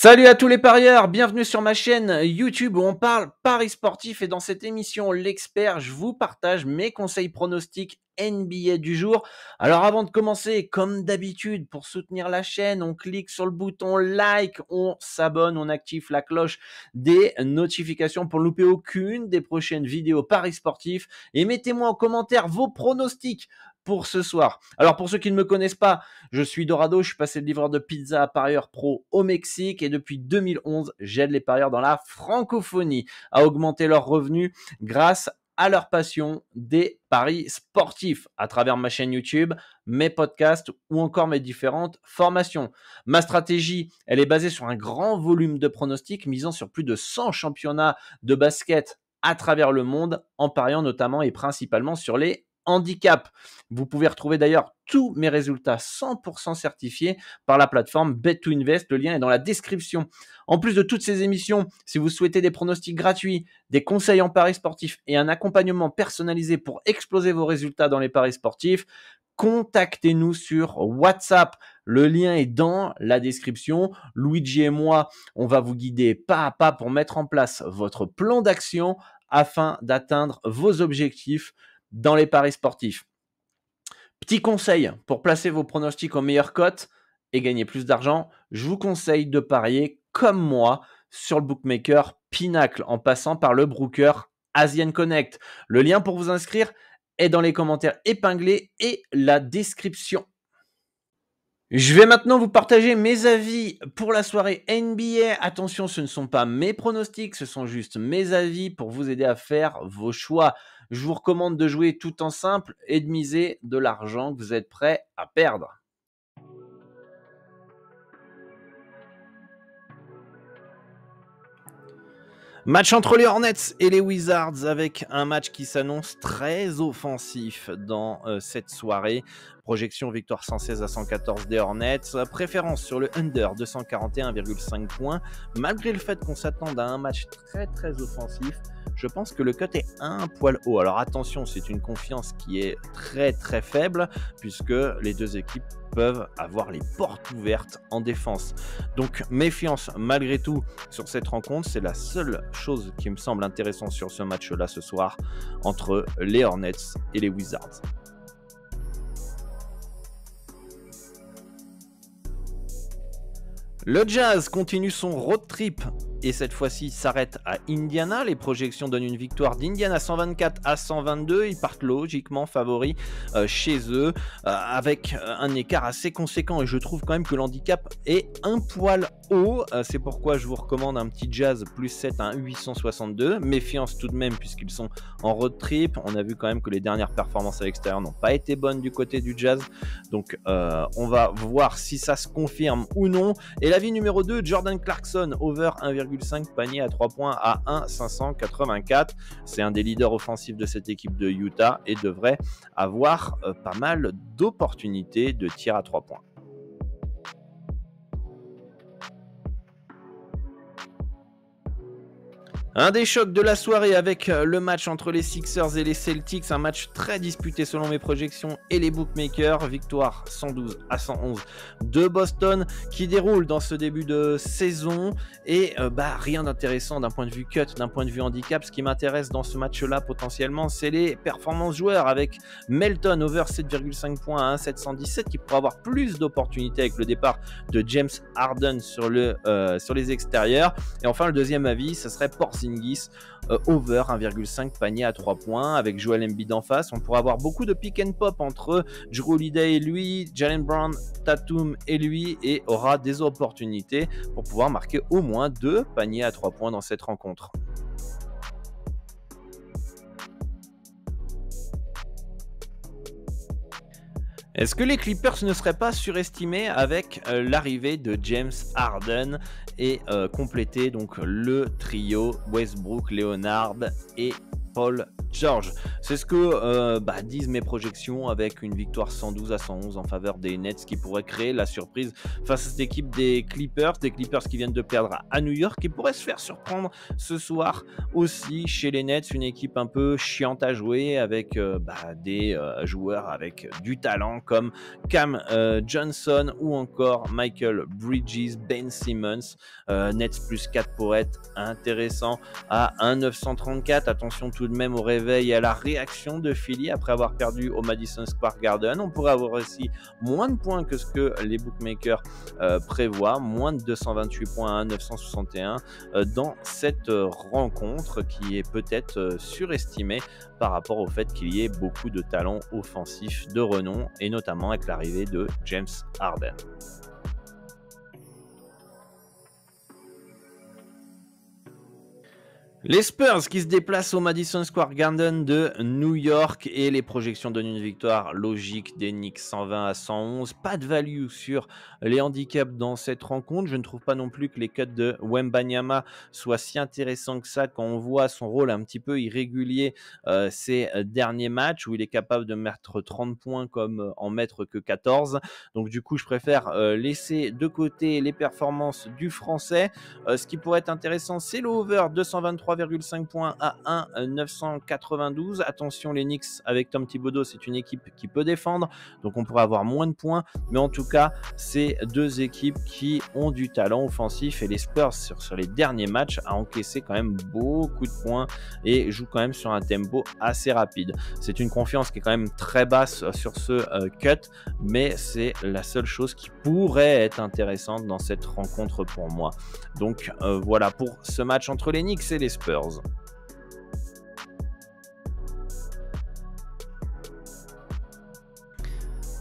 Salut à tous les parieurs, bienvenue sur ma chaîne YouTube où on parle paris sportif et dans cette émission L'expert, je vous partage mes conseils pronostics NBA du jour. Alors avant de commencer, comme d'habitude, pour soutenir la chaîne, on clique sur le bouton like, on s'abonne, on active la cloche des notifications pour ne louper aucune des prochaines vidéos paris sportifs et mettez-moi en commentaire vos pronostics pour ce soir. Alors pour ceux qui ne me connaissent pas, je suis Dorado, je suis passé de livreur de pizza à parieur pro au Mexique et depuis 2011, j'aide les parieurs dans la francophonie à augmenter leurs revenus grâce à leur passion des paris sportifs à travers ma chaîne YouTube, mes podcasts ou encore mes différentes formations. Ma stratégie, elle est basée sur un grand volume de pronostics misant sur plus de 100 championnats de basket à travers le monde en pariant notamment et principalement sur les handicaps. Vous pouvez retrouver d'ailleurs tous mes résultats 100% certifiés par la plateforme Bet2Invest. Le lien est dans la description. En plus de toutes ces émissions, si vous souhaitez des pronostics gratuits, des conseils en paris sportifs et un accompagnement personnalisé pour exploser vos résultats dans les paris sportifs, contactez-nous sur WhatsApp. Le lien est dans la description. Luigi et moi, on va vous guider pas à pas pour mettre en place votre plan d'action afin d'atteindre vos objectifs dans les paris sportifs. Petit conseil pour placer vos pronostics aux meilleures cotes et gagner plus d'argent, je vous conseille de parier comme moi sur le bookmaker Pinacle en passant par le broker Asian Connect. Le lien pour vous inscrire est dans les commentaires épinglés et la description. Je vais maintenant vous partager mes avis pour la soirée NBA. Attention, ce ne sont pas mes pronostics, ce sont juste mes avis pour vous aider à faire vos choix. Je vous recommande de jouer tout en simple et de miser de l'argent que vous êtes prêt à perdre. Match entre les Hornets et les Wizards avec un match qui s'annonce très offensif dans cette soirée. Projection victoire 116 à 114 des Hornets. Préférence sur le under 241,5 points. Malgré le fait qu'on s'attende à un match très offensif, je pense que le cut est un poil haut. Alors attention, c'est une confiance qui est très faible puisque les deux équipes peuvent avoir les portes ouvertes en défense. Donc méfiance malgré tout sur cette rencontre. C'est la seule chose qui me semble intéressante sur ce match-là ce soir entre les Hornets et les Wizards. Le Jazz continue son road trip et cette fois-ci s'arrête à Indiana. Les projections donnent une victoire d'Indiana 124 à 122. Ils partent logiquement favoris chez eux avec un écart assez conséquent et je trouve quand même que l'handicap est un poil haut. C'est pourquoi je vous recommande un petit Jazz plus 7 à 862. Méfiance tout de même puisqu'ils sont en road trip. On a vu quand même que les dernières performances à l'extérieur n'ont pas été bonnes du côté du Jazz. Donc on va voir si ça se confirme ou non. Et l'avis numéro 2, Jordan Clarkson, over 1,5 panier à 3 points à 1,584. C'est un des leaders offensifs de cette équipe de Utah et devrait avoir pas mal d'opportunités de tir à 3 points. Un des chocs de la soirée avec le match entre les Sixers et les Celtics, un match très disputé selon mes projections et les bookmakers. Victoire 112 à 111 de Boston qui déroule dans ce début de saison et rien d'intéressant d'un point de vue cut, d'un point de vue handicap. Ce qui m'intéresse dans ce match-là potentiellement, c'est les performances joueurs avec Melton over 7,5 points à 1,717 qui pourra avoir plus d'opportunités avec le départ de James Harden sur les extérieurs. Et enfin, le deuxième avis, ce serait Porzingis over 1,5 panier à 3 points avec Joel Embiid en face. On pourra avoir beaucoup de pick and pop entre Jrue Holiday et lui, Jaylen Brown, Tatum et lui et aura des opportunités pour pouvoir marquer au moins 2 paniers à 3 points dans cette rencontre. Est-ce que les Clippers ne seraient pas surestimés avec l'arrivée de James Harden et compléter donc le trio Westbrook, Leonard et Paul George. C'est ce que disent mes projections, avec une victoire 112-111 en faveur des Nets qui pourrait créer la surprise face à cette équipe des Clippers qui viennent de perdre à New York et pourraient se faire surprendre ce soir aussi chez les Nets, une équipe un peu chiante à jouer avec des joueurs avec du talent comme Cam Johnson ou encore Michael Bridges, Ben Simmons. Nets plus 4 pourrait être intéressant à 1,934. Attention tout de même au réveil et à la réaction de Philly après avoir perdu au Madison Square Garden. On pourrait avoir aussi moins de points que ce que les bookmakers prévoient, moins de 228 points à 1,961 dans cette rencontre qui est peut-être surestimée par rapport au fait qu'il y ait beaucoup de talents offensifs de renom et notamment avec l'arrivée de James Harden. Les Spurs qui se déplacent au Madison Square Garden de New York et les projections donnent une victoire logique des Knicks 120-111. Pas de value sur les handicaps dans cette rencontre. Je ne trouve pas non plus que les cuts de Wembanyama soient si intéressants que ça quand on voit son rôle un petit peu irrégulier ces derniers matchs où il est capable de mettre 30 points comme en mettre que 14. Donc du coup, je préfère laisser de côté les performances du Français. Ce qui pourrait être intéressant, c'est le over 223,5 points à 1,992. Attention, les Knicks avec Tom Thibodeau, c'est une équipe qui peut défendre, donc on pourrait avoir moins de points, mais en tout cas, c'est deux équipes qui ont du talent offensif et les Spurs sur les derniers matchs a encaissé quand même beaucoup de points et joue quand même sur un tempo assez rapide. C'est une confiance qui est quand même très basse sur ce cut, mais c'est la seule chose qui pourrait être intéressante dans cette rencontre pour moi. Donc voilà pour ce match entre les Knicks et les Spurs.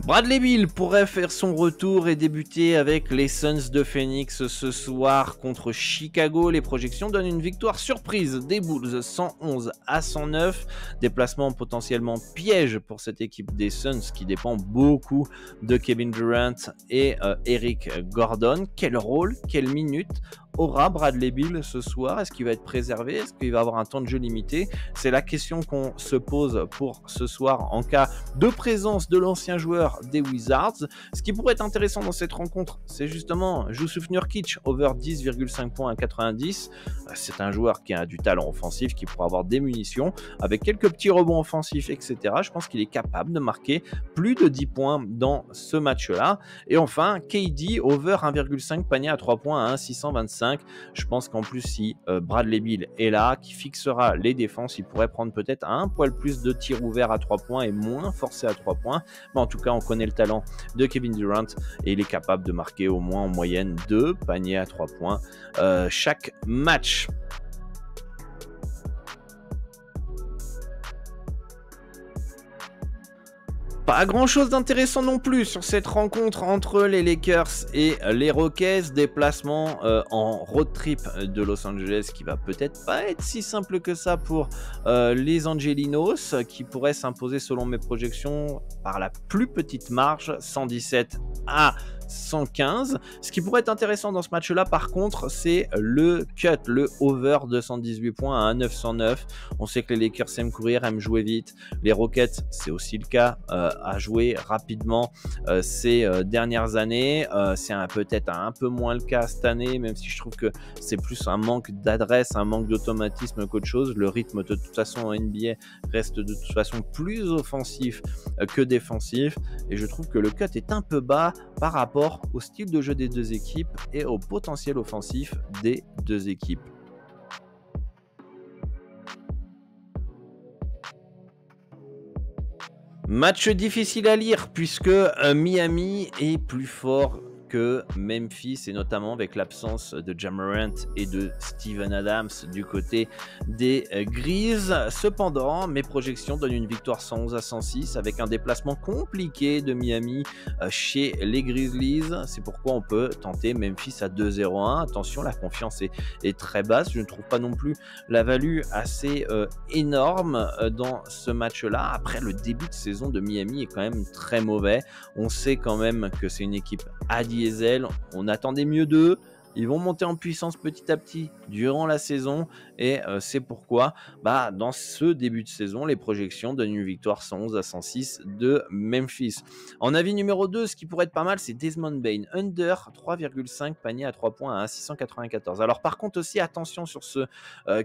Bradley Beal pourrait faire son retour et débuter avec les Suns de Phoenix ce soir contre Chicago. Les projections donnent une victoire surprise des Bulls 111-109. Déplacement potentiellement piège pour cette équipe des Suns qui dépend beaucoup de Kevin Durant et Eric Gordon. Quel rôle, quelle minute aura Bradley Beal ce soir? Est-ce qu'il va être préservé? Est-ce qu'il va avoir un temps de jeu limité? C'est la question qu'on se pose pour ce soir en cas de présence de l'ancien joueur des Wizards. Ce qui pourrait être intéressant dans cette rencontre, c'est justement Jusuf Nurkic, over 10,5 points à 90. C'est un joueur qui a du talent offensif, qui pourra avoir des munitions, avec quelques petits rebonds offensifs, etc. Je pense qu'il est capable de marquer plus de 10 points dans ce match-là. Et enfin, KD, over 1,5 panier à 3 points à 1,625. Je pense qu'en plus, si Bradley Beal est là, qui fixera les défenses, il pourrait prendre peut-être un poil plus de tirs ouverts à 3 points et moins forcé à 3 points. Mais en tout cas, on connaît le talent de Kevin Durant et il est capable de marquer au moins en moyenne 2 paniers à 3 points chaque match. Pas grand chose d'intéressant non plus sur cette rencontre entre les Lakers et les Rockets. Déplacement en road trip de Los Angeles qui va peut-être pas être si simple que ça pour les Angelinos, qui pourraient s'imposer selon mes projections par la plus petite marge, 117 à 115. Ce qui pourrait être intéressant dans ce match-là, par contre, c'est le cut, le over de 118 points à 1,909. On sait que les Lakers aiment courir, aiment jouer vite. Les Rockets, c'est aussi le cas, à jouer rapidement ces dernières années. C'est peut-être un peu moins le cas cette année, même si je trouve que c'est plus un manque d'adresse, un manque d'automatisme qu'autre chose. Le rythme de toute façon en NBA reste de toute façon plus offensif que défensif, et je trouve que le cut est un peu bas par rapport au style de jeu des deux équipes et au potentiel offensif des deux équipes. Match difficile à lire puisque Miami est plus fort que Memphis, et notamment avec l'absence de Ja Morant et de Steven Adams du côté des Grizzlies. Cependant, mes projections donnent une victoire 111 à 106 avec un déplacement compliqué de Miami chez les Grizzlies. C'est pourquoi on peut tenter Memphis à 2,01. Attention, la confiance est très basse. Je ne trouve pas non plus la value assez énorme dans ce match-là. Après, le début de saison de Miami est quand même très mauvais. On sait quand même que c'est une équipe à diesel, on attendait mieux d'eux, ils vont monter en puissance petit à petit durant la saison et c'est pourquoi, dans ce début de saison, les projections donnent une victoire 111-106 de Memphis. En avis numéro 2, ce qui pourrait être pas mal, c'est Desmond Bane, under 3,5 panier à 3 points à 1,694. Alors par contre aussi, attention sur ce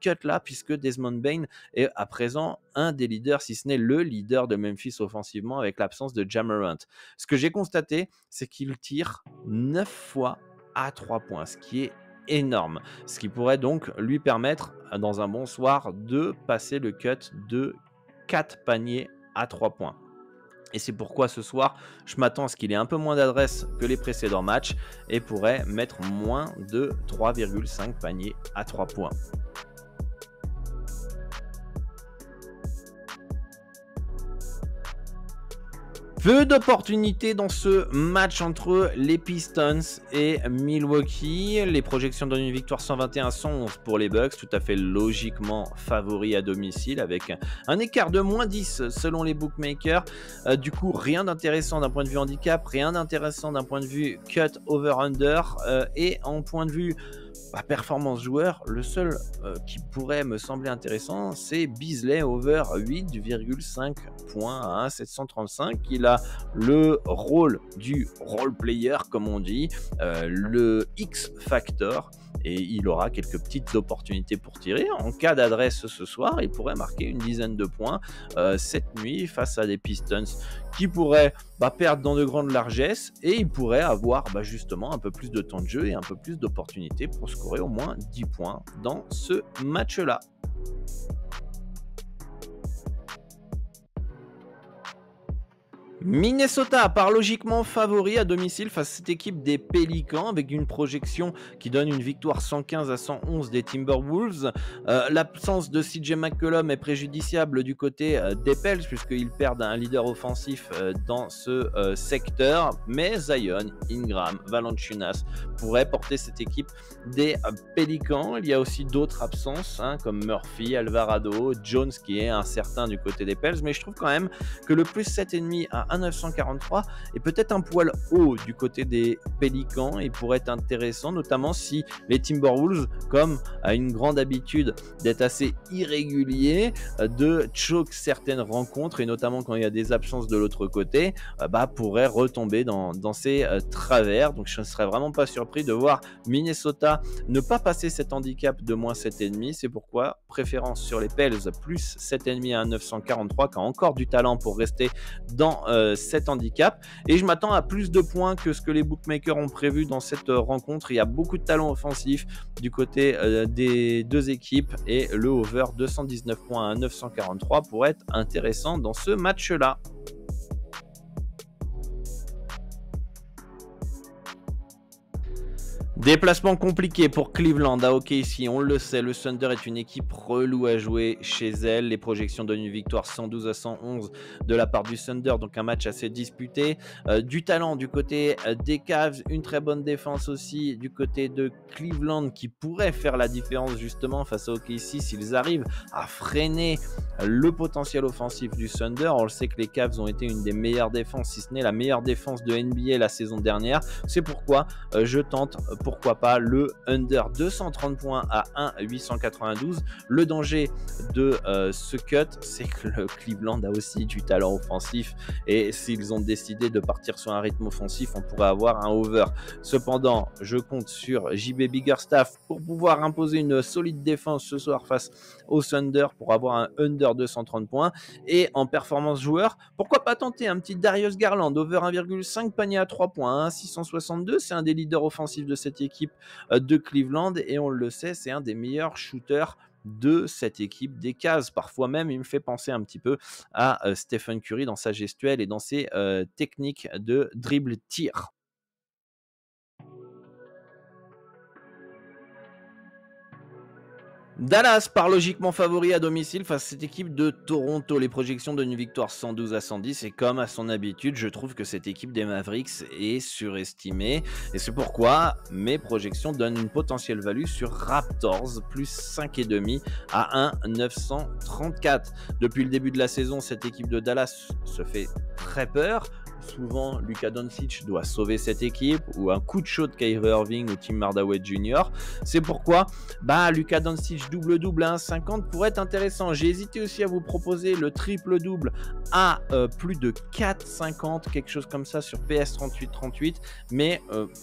cut-là, puisque Desmond Bane est à présent un des leaders, si ce n'est le leader de Memphis offensivement, avec l'absence de Ja Morant. Ce que j'ai constaté, c'est qu'il tire 9 fois à 3 points, ce qui est énorme. Ce qui pourrait donc lui permettre, dans un bon soir, de passer le cut de 4 paniers à 3 points. Et c'est pourquoi ce soir, je m'attends à ce qu'il ait un peu moins d'adresse que les précédents matchs et pourrait mettre moins de 3,5 paniers à 3 points. Peu d'opportunités dans ce match entre les Pistons et Milwaukee. Les projections donnent une victoire 121-111 pour les Bucks, tout à fait logiquement favoris à domicile, avec un écart de moins 10 selon les bookmakers. Du coup, rien d'intéressant d'un point de vue handicap, rien d'intéressant d'un point de vue cut over-under. Et en point de vue performance joueur, le seul qui pourrait me sembler intéressant, c'est Beasley over 8,5 points à 1,735. Il a le rôle du role player, comme on dit, le X factor, et il aura quelques petites opportunités pour tirer. En cas d'adresse ce soir, il pourrait marquer une dizaine de points cette nuit face à des Pistons qui pourraient perdre dans de grandes largesses, et il pourrait avoir justement un peu plus de temps de jeu et un peu plus d'opportunités pour scorer au moins 10 points dans ce match-là. Minnesota part logiquement favori à domicile face à cette équipe des Pélicans, avec une projection qui donne une victoire 115-111 des Timberwolves. L'absence de CJ McCollum est préjudiciable du côté des Pels, puisqu'ils perdent un leader offensif dans ce secteur, mais Zion, Ingram, Valanciunas pourraient porter cette équipe des Pélicans. Il y a aussi d'autres absences comme Murphy, Alvarado, Jones qui est incertain du côté des Pels, mais je trouve quand même que le plus 7,5 à 1,943 est peut-être un poil haut du côté des Pélicans et pourrait être intéressant, notamment si les Timberwolves, comme a une grande habitude d'être assez irrégulier, de choke certaines rencontres, et notamment quand il y a des absences de l'autre côté, pourraient retomber dans ces travers. Donc je ne serais vraiment pas surpris de voir Minnesota ne pas passer cet handicap de moins 7,5. C'est pourquoi préférence sur les Pels, plus 7,5 à 1,943, qui a encore du talent pour rester dans cet handicap, et je m'attends à plus de points que ce que les bookmakers ont prévu dans cette rencontre. Il y a beaucoup de talent offensif du côté des deux équipes, et le over 219 points à 943 pourrait être intéressant dans ce match-là. Déplacement compliqué pour Cleveland à OKC, on le sait, le Thunder est une équipe relou à jouer chez elle. Les projections donnent une victoire 112-111 de la part du Thunder, donc un match assez disputé. Du talent du côté des Cavs, une très bonne défense aussi du côté de Cleveland qui pourrait faire la différence justement face à OKC s'ils arrivent à freiner le potentiel offensif du Thunder. On le sait que les Cavs ont été une des meilleures défenses, si ce n'est la meilleure défense de NBA la saison dernière. C'est pourquoi je tente, pourquoi pas, le under 230 points à 1,892. Le danger de ce cut, c'est que le Cleveland a aussi du talent offensif, et s'ils ont décidé de partir sur un rythme offensif, on pourrait avoir un over. Cependant, je compte sur JB Biggerstaff pour pouvoir imposer une solide défense ce soir face au Thunder pour avoir un under 230 points. Et en performance joueur, pourquoi pas tenter un petit Darius Garland over 1,5 panier à 3 points, 662. C'est un des leaders offensifs de cette équipe de Cleveland, et on le sait, c'est un des meilleurs shooters de cette équipe des Cavs. Parfois même, il me fait penser un petit peu à Stephen Curry dans sa gestuelle et dans ses techniques de dribble-tir. Dallas part logiquement favori à domicile face à cette équipe de Toronto. Les projections donnent une victoire 112-110, et comme à son habitude, je trouve que cette équipe des Mavericks est surestimée, et c'est pourquoi mes projections donnent une potentielle value sur Raptors, plus 5,5 à 1,934. Depuis le début de la saison, cette équipe de Dallas se fait très peur. souvent Luka Doncic doit sauver cette équipe, ou un coup de chaud de Kyrie Irving ou Tim Hardaway Jr. C'est pourquoi Luka Doncic double-double à 1,50 pourrait être intéressant. J'ai hésité aussi à vous proposer le triple-double à plus de 4,50, quelque chose comme ça sur PS 38-38, mais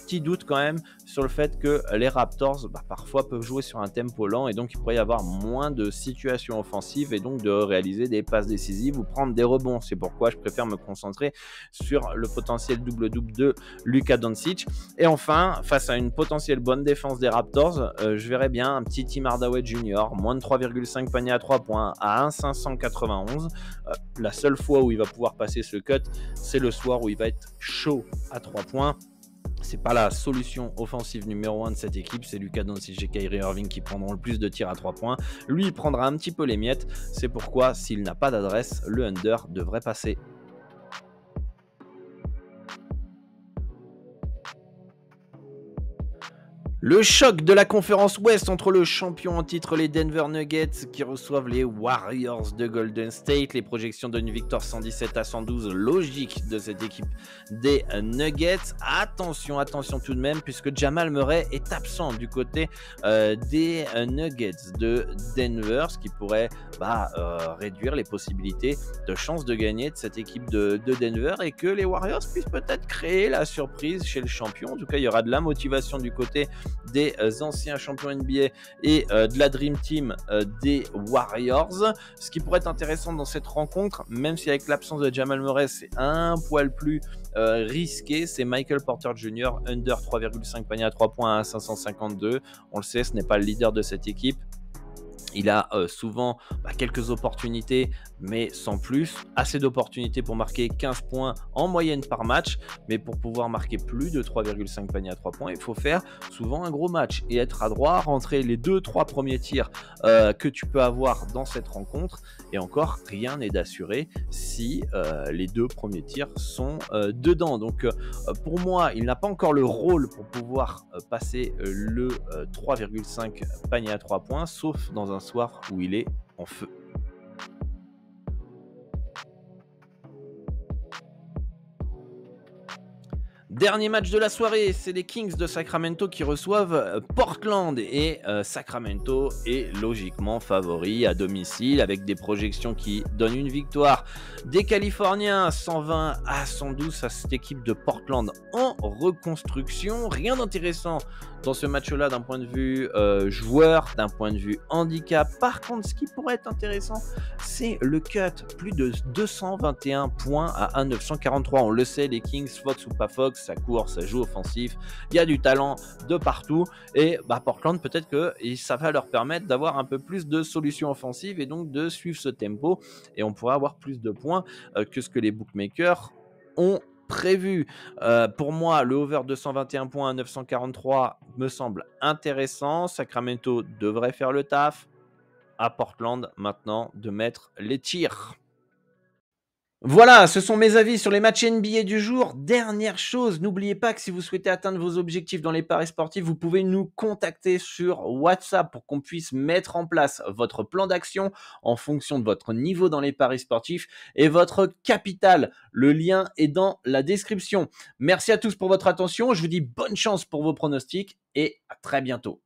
petit doute quand même sur le fait que les Raptors parfois peuvent jouer sur un tempo lent, et donc il pourrait y avoir moins de situations offensives et donc de réaliser des passes décisives ou prendre des rebonds. C'est pourquoi je préfère me concentrer sur le potentiel double-double de Luka Doncic. Et enfin, face à une potentielle bonne défense des Raptors, je verrais bien un petit Tim Hardaway Jr., moins de 3,5 paniers à 3 points à 1,591. La seule fois où il va pouvoir passer ce cut, c'est le soir où il va être chaud à 3 points. C'est pas la solution offensive numéro 1 de cette équipe, c'est Luka Doncic et Kyrie Irving qui prendront le plus de tirs à 3 points. Lui, il prendra un petit peu les miettes, c'est pourquoi s'il n'a pas d'adresse, le under devrait passer. Le choc de la conférence Ouest entre le champion en titre, les Denver Nuggets, qui reçoivent les Warriors de Golden State. Les projections donnent une victoire 117-112, logique de cette équipe des Nuggets. Attention tout de même, puisque Jamal Murray est absent du côté des Nuggets de Denver, ce qui pourrait réduire les possibilités de chance de gagner de cette équipe de Denver, et que les Warriors puissent peut-être créer la surprise chez le champion. En tout cas, il y aura de la motivation du côté des anciens champions NBA et de la Dream Team des Warriors. Ce qui pourrait être intéressant dans cette rencontre, même si avec l'absence de Jamal Murray c'est un poil plus risqué, c'est Michael Porter Jr. under 3,5 paniers à 3 points à 552. On le sait, ce n'est pas le leader de cette équipe. Il a souvent quelques opportunités, mais sans plus. Assez d'opportunités pour marquer 15 points en moyenne par match. Mais pour pouvoir marquer plus de 3,5 paniers à 3 points, il faut faire souvent un gros match et être adroit, rentrer les 2-3 premiers tirs que tu peux avoir dans cette rencontre. Et encore, rien n'est d'assuré si les 2 premiers tirs sont dedans. Donc pour moi, il n'a pas encore le rôle pour pouvoir passer le 3,5 paniers à 3 points, sauf dans un soir où il est en feu. Dernier match de la soirée, c'est les Kings de Sacramento qui reçoivent Portland, et Sacramento est logiquement favori à domicile avec des projections qui donnent une victoire des Californiens 120-112 à cette équipe de Portland en reconstruction. Rien d'intéressant dans ce match-là d'un point de vue joueur, d'un point de vue handicap. Par contre, ce qui pourrait être intéressant, c'est le cut. Plus de 221 points à 1,943. On le sait, les Kings, Fox ou pas Fox, ça court, ça joue offensif. Il y a du talent de partout. Et Portland, peut-être que ça va leur permettre d'avoir un peu plus de solutions offensives et donc de suivre ce tempo. Et on pourrait avoir plus de points que ce que les bookmakers ont prévu. Pour moi, le over 221 points à 943 me semble intéressant. Sacramento devrait faire le taf. À Portland maintenant de mettre les tirs. Voilà, ce sont mes avis sur les matchs NBA du jour. Dernière chose, n'oubliez pas que si vous souhaitez atteindre vos objectifs dans les paris sportifs, vous pouvez nous contacter sur WhatsApp pour qu'on puisse mettre en place votre plan d'action en fonction de votre niveau dans les paris sportifs et votre capital. Le lien est dans la description. Merci à tous pour votre attention. Je vous dis bonne chance pour vos pronostics et à très bientôt.